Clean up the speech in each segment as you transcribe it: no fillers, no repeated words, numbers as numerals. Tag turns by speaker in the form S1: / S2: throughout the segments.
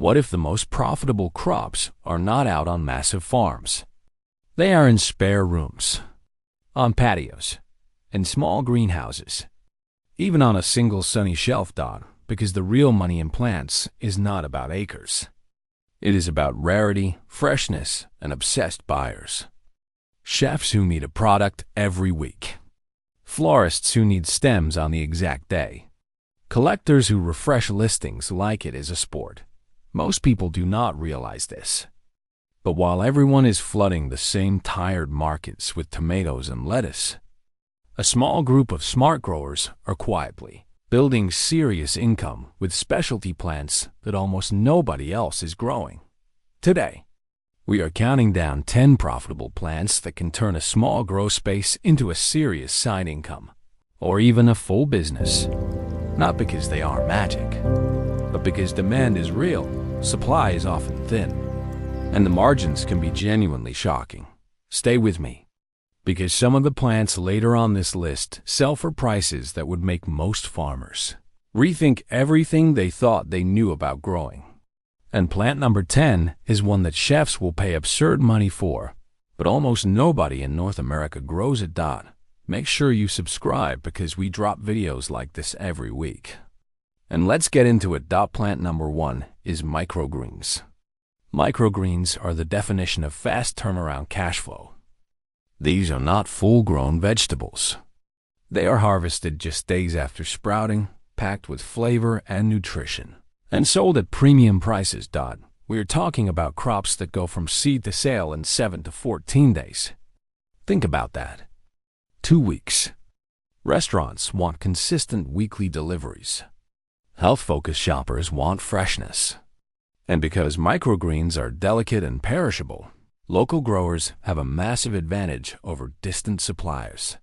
S1: What if the most profitable crops are not out on massive farms? They are in spare rooms, on patios, in small greenhouses, even on a single sunny shelf, because the real money in plants is not about acres. It is about rarity, freshness, and obsessed buyers. Chefs who need a product every week. Florists who need stems on the exact day. Collectors who refresh listings like it is a sport. Most people do not realize this. But while everyone is flooding the same tired markets with tomatoes and lettuce, a small group of smart growers are quietly building serious income with specialty plants that almost nobody else is growing. Today, we are counting down 10 profitable plants that can turn a small grow space into a serious side income, or even a full business. Not because they are magic, but because demand is real, supply is often thin, and the margins can be genuinely shocking. Stay with me, because some of the plants later on this list sell for prices that would make most farmers rethink everything they thought they knew about growing. And plant number 10 is one that chefs will pay absurd money for, but almost nobody in North America grows it. Make sure you subscribe because we drop videos like this every week. And let's get into it. Plant number 1 is microgreens. Microgreens are the definition of fast turnaround cash flow. These are not full-grown vegetables. They are harvested just days after sprouting, packed with flavor and nutrition, and sold at premium prices. We are talking about crops that go from seed to sale in 7 to 14 days. Think about that. 2 weeks. Restaurants want consistent weekly deliveries. Health-focused shoppers want freshness. And because microgreens are delicate and perishable, local growers have a massive advantage over distant suppliers.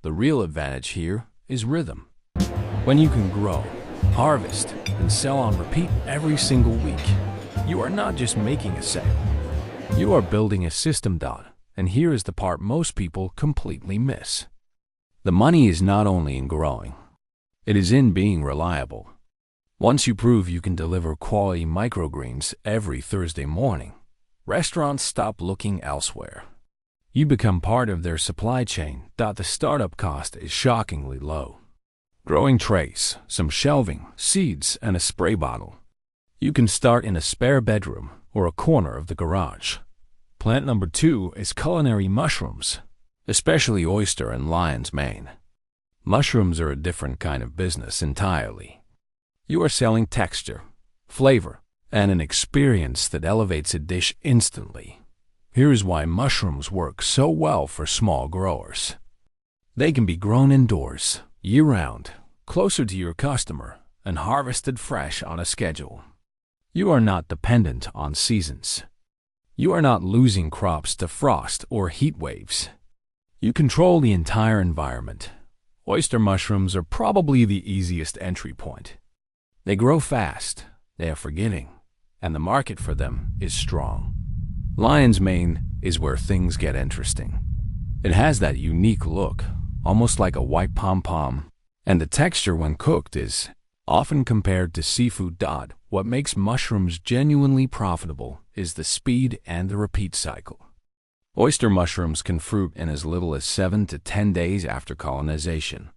S1: The real advantage here is rhythm. When you can grow, harvest, and sell on repeat every single week, you are not just making a sale. You are building a system. And here is the part most people completely miss. The money is not only in growing, it is in being reliable. Once you prove you can deliver quality microgreens every Thursday morning, restaurants stop looking elsewhere. You become part of their supply chain. The startup cost is shockingly low. Growing trays, some shelving, seeds, and a spray bottle. You can start in a spare bedroom or a corner of the garage. Plant number 2 is culinary mushrooms, especially oyster and lion's mane. Mushrooms are a different kind of business entirely. You are selling texture, flavor, and an experience that elevates a dish instantly. Here is why mushrooms work so well for small growers. They can be grown indoors, year-round, closer to your customer, and harvested fresh on a schedule. You are not dependent on seasons. You are not losing crops to frost or heat waves. You control the entire environment. Oyster mushrooms are probably the easiest entry point. They grow fast, they are forgiving, and the market for them is strong. Lion's mane is where things get interesting. It has that unique look, almost like a white pom-pom, and the texture when cooked is often compared to seafood. What makes mushrooms genuinely profitable is the speed and the repeat cycle. Oyster mushrooms can fruit in as little as 7 to 10 days after colonization.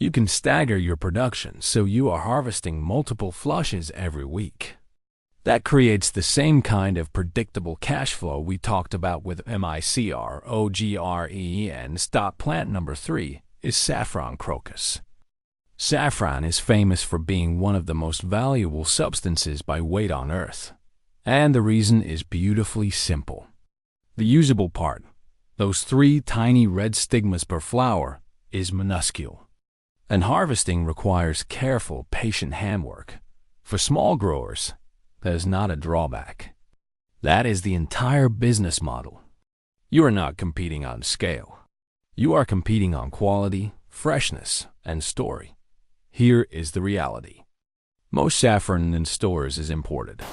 S1: You can stagger your production so you are harvesting multiple flushes every week. That creates the same kind of predictable cash flow we talked about with microgreens. Plant number 3 is Saffron Crocus. Saffron is famous for being one of the most valuable substances by weight on Earth. And the reason is beautifully simple. The usable part, those 3 tiny red stigmas per flower, is minuscule. And harvesting requires careful, patient handwork. For small growers, that is not a drawback. That is the entire business model. You are not competing on scale. You are competing on quality, freshness, and story. Here is the reality. Most saffron in stores is imported,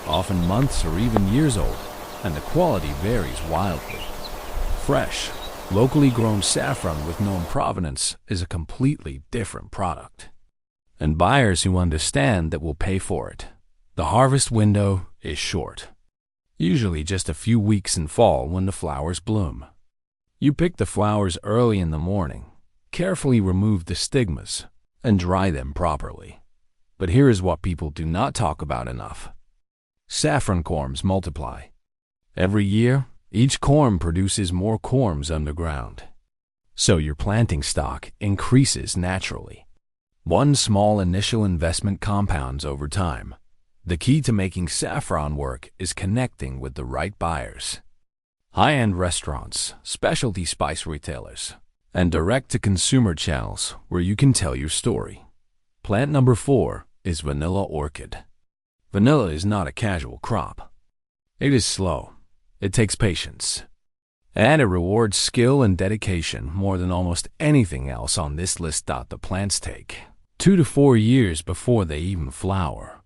S1: often months or even years old, and the quality varies wildly. Fresh, locally grown saffron with known provenance is a completely different product. And buyers who understand that will pay for it. The harvest window is short, usually just a few weeks in fall when the flowers bloom. You pick the flowers early in the morning, carefully remove the stigmas, and dry them properly. But here is what people do not talk about enough. Saffron corms multiply. Every year, each corm produces more corms underground. So your planting stock increases naturally. One small initial investment compounds over time. The key to making saffron work is connecting with the right buyers. High-end restaurants, specialty spice retailers, and direct-to-consumer channels where you can tell your story. Plant number 4 is vanilla orchid. Vanilla is not a casual crop. It is slow. It takes patience. And it rewards skill and dedication more than almost anything else on this list. The plants take 2 to 4 years before they even flower.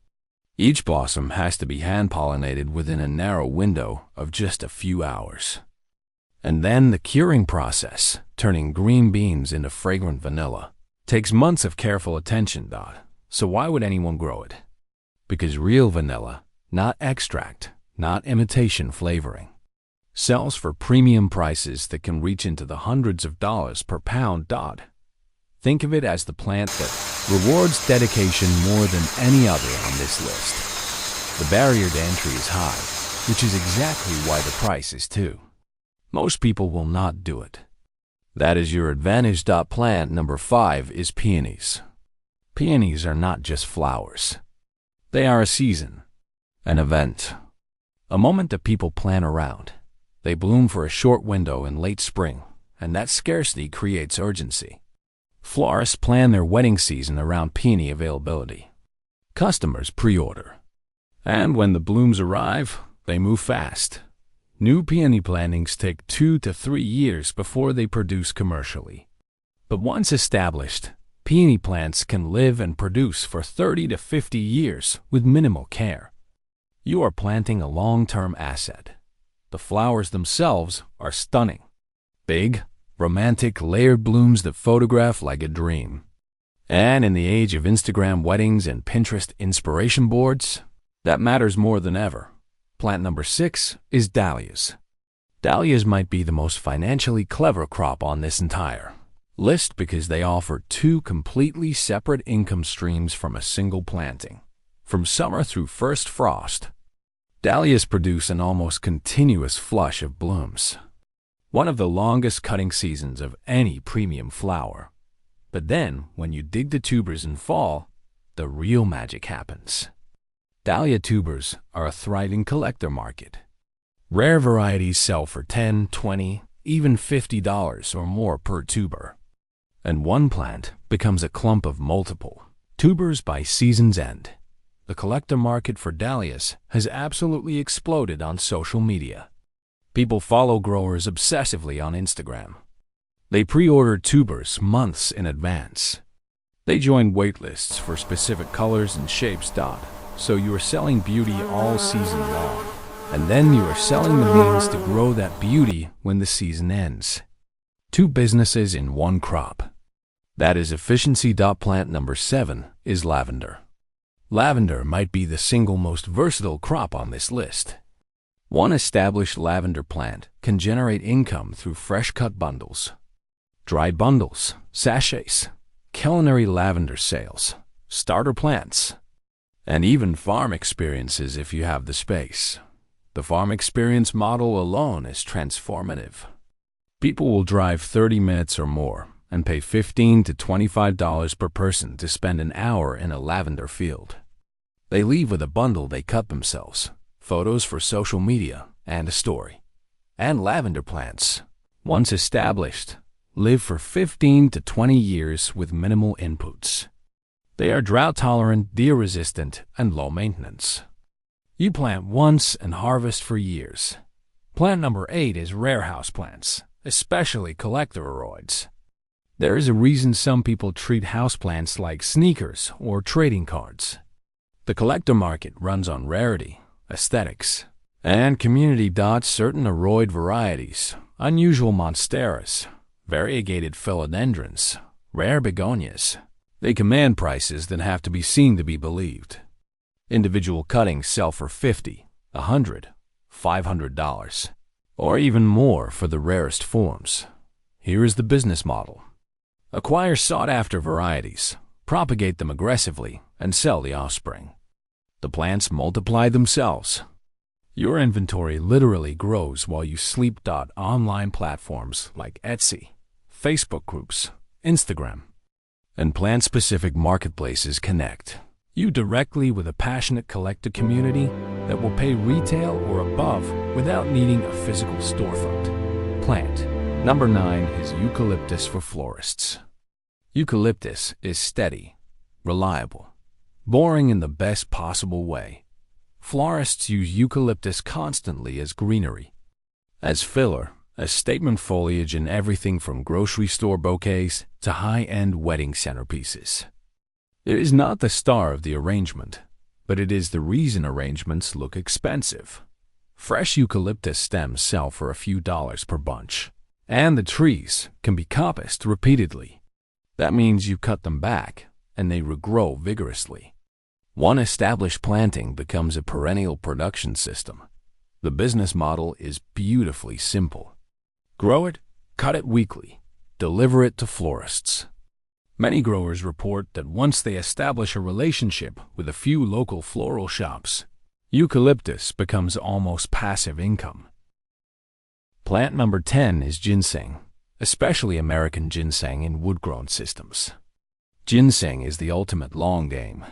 S1: Each blossom has to be hand-pollinated within a narrow window of just a few hours. And then the curing process, turning green beans into fragrant vanilla, takes months of careful attention. So why would anyone grow it? Because real vanilla, not extract, not imitation flavoring, sells for premium prices that can reach into the hundreds of dollars per pound. Think of it as the plant that rewards dedication more than any other on this list. The barrier to entry is high, which is exactly why the price is too. Most people will not do it. That is your advantage. Plant number 5 is peonies. Peonies are not just flowers. They are a season, an event, a moment that people plan around. They bloom for a short window in late spring, and that scarcity creates urgency. Florists plan their wedding season around peony availability. Customers pre-order. And when the blooms arrive, they move fast. New peony plantings take 2 to 3 years before they produce commercially. But once established, peony plants can live and produce for 30 to 50 years with minimal care. You are planting a long-term asset. The flowers themselves are stunning. Big, romantic, layered blooms that photograph like a dream. And in the age of Instagram weddings and Pinterest inspiration boards, that matters more than ever. Plant number 6 is dahlias. Dahlias might be the most financially clever crop on this entire list because they offer 2 completely separate income streams from a single planting. From summer through first frost, dahlias produce an almost continuous flush of blooms. One of the longest cutting seasons of any premium flower. But then, when you dig the tubers in fall, the real magic happens. Dahlia tubers are a thriving collector market. Rare varieties sell for $10, $20, even $50 or more per tuber. And one plant becomes a clump of multiple tubers by season's end. The collector market for dahlias has absolutely exploded on social media. People follow growers obsessively on Instagram. They pre-order tubers months in advance. They join waitlists for specific colors and shapes. So you are selling beauty all season long. And then you are selling the means to grow that beauty when the season ends. 2 businesses in one crop. That is efficiency. Plant number 7 is lavender. Lavender might be the single most versatile crop on this list. One established lavender plant can generate income through fresh-cut bundles, dried bundles, sachets, culinary lavender sales, starter plants, and even farm experiences if you have the space. The farm experience model alone is transformative. People will drive 30 minutes or more and pay $15 to $25 per person to spend an hour in a lavender field. They leave with a bundle they cut themselves, photos for social media, and a story. And lavender plants, once established, live for 15 to 20 years with minimal inputs. They are drought-tolerant, deer-resistant, and low-maintenance. You plant once and harvest for years. Plant number 8 is rare houseplants, especially collectoroids. There is a reason some people treat houseplants like sneakers or trading cards. The collector market runs on rarity, aesthetics, and community. Certain aroid varieties, unusual monsteras, variegated philodendrons, rare begonias, they command prices that have to be seen to be believed. Individual cuttings sell for $50, $100, $500, or even more for the rarest forms. Here is the business model. Acquire sought-after varieties, propagate them aggressively, and sell the offspring. The plants multiply themselves. Your inventory literally grows while you sleep. Online platforms like Etsy, Facebook groups, Instagram, and plant-specific marketplaces connect you directly with a passionate collector community that will pay retail or above without needing a physical storefront. Plant number 9 is Eucalyptus for florists. Eucalyptus is steady, reliable, boring in the best possible way. Florists use eucalyptus constantly as greenery, as filler, as statement foliage in everything from grocery store bouquets to high-end wedding centerpieces. It is not the star of the arrangement, but it is the reason arrangements look expensive. Fresh eucalyptus stems sell for a few dollars per bunch, and the trees can be coppiced repeatedly. That means you cut them back, and they regrow vigorously. One established planting becomes a perennial production system. The business model is beautifully simple. Grow it, cut it weekly, deliver it to florists. Many growers report that once they establish a relationship with a few local floral shops, eucalyptus becomes almost passive income. Plant number 10 is ginseng, especially American ginseng in wood-grown systems. Ginseng is the ultimate long game.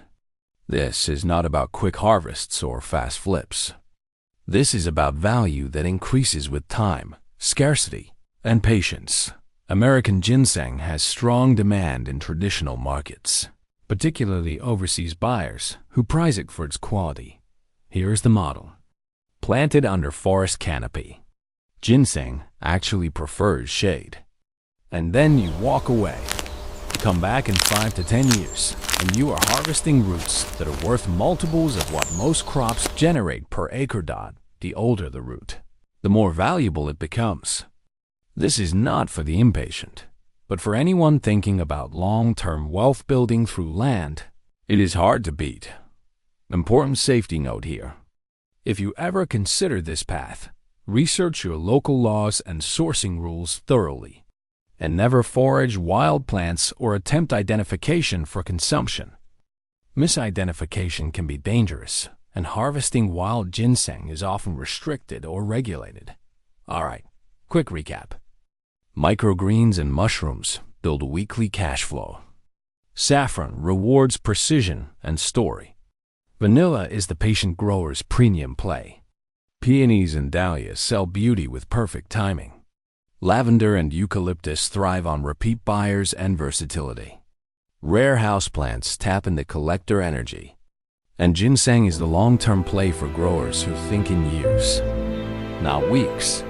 S1: This is not about quick harvests or fast flips. This is about value that increases with time, scarcity, and patience. American ginseng has strong demand in traditional markets, particularly overseas buyers who prize it for its quality. Here is the model. Planted under forest canopy. Ginseng actually prefers shade. And then you walk away. Come back in 5 to 10 years, and you are harvesting roots that are worth multiples of what most crops generate per acre. The older the root, the more valuable it becomes. This is not for the impatient, but for anyone thinking about long-term wealth building through land. It is hard to beat. Important safety note here. If you ever consider this path, research your local laws and sourcing rules thoroughly, and never forage wild plants or attempt identification for consumption. Misidentification can be dangerous, and harvesting wild ginseng is often restricted or regulated. Alright, quick recap. Microgreens and mushrooms build weekly cash flow. Saffron rewards precision and story. Vanilla is the patient grower's premium play. Peonies and Dahlias sell beauty with perfect timing. Lavender and eucalyptus thrive on repeat buyers and versatility. Rare houseplants tap into collector energy. And ginseng is the long-term play for growers who think in years, not weeks.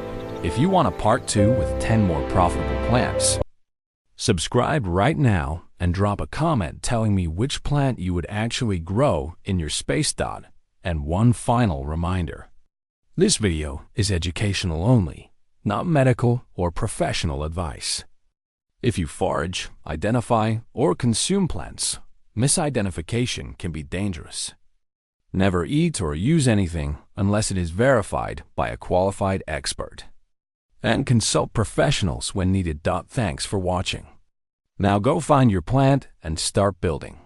S1: If you want a part 2 with 10 more profitable plants, subscribe right now and drop a comment telling me which plant you would actually grow in your space. And one final reminder. This video is educational only, not medical or professional advice. If you forage, identify, or consume plants, misidentification can be dangerous. Never eat or use anything unless it is verified by a qualified expert. And consult professionals when needed. Thanks for watching. Now go find your plant and start building.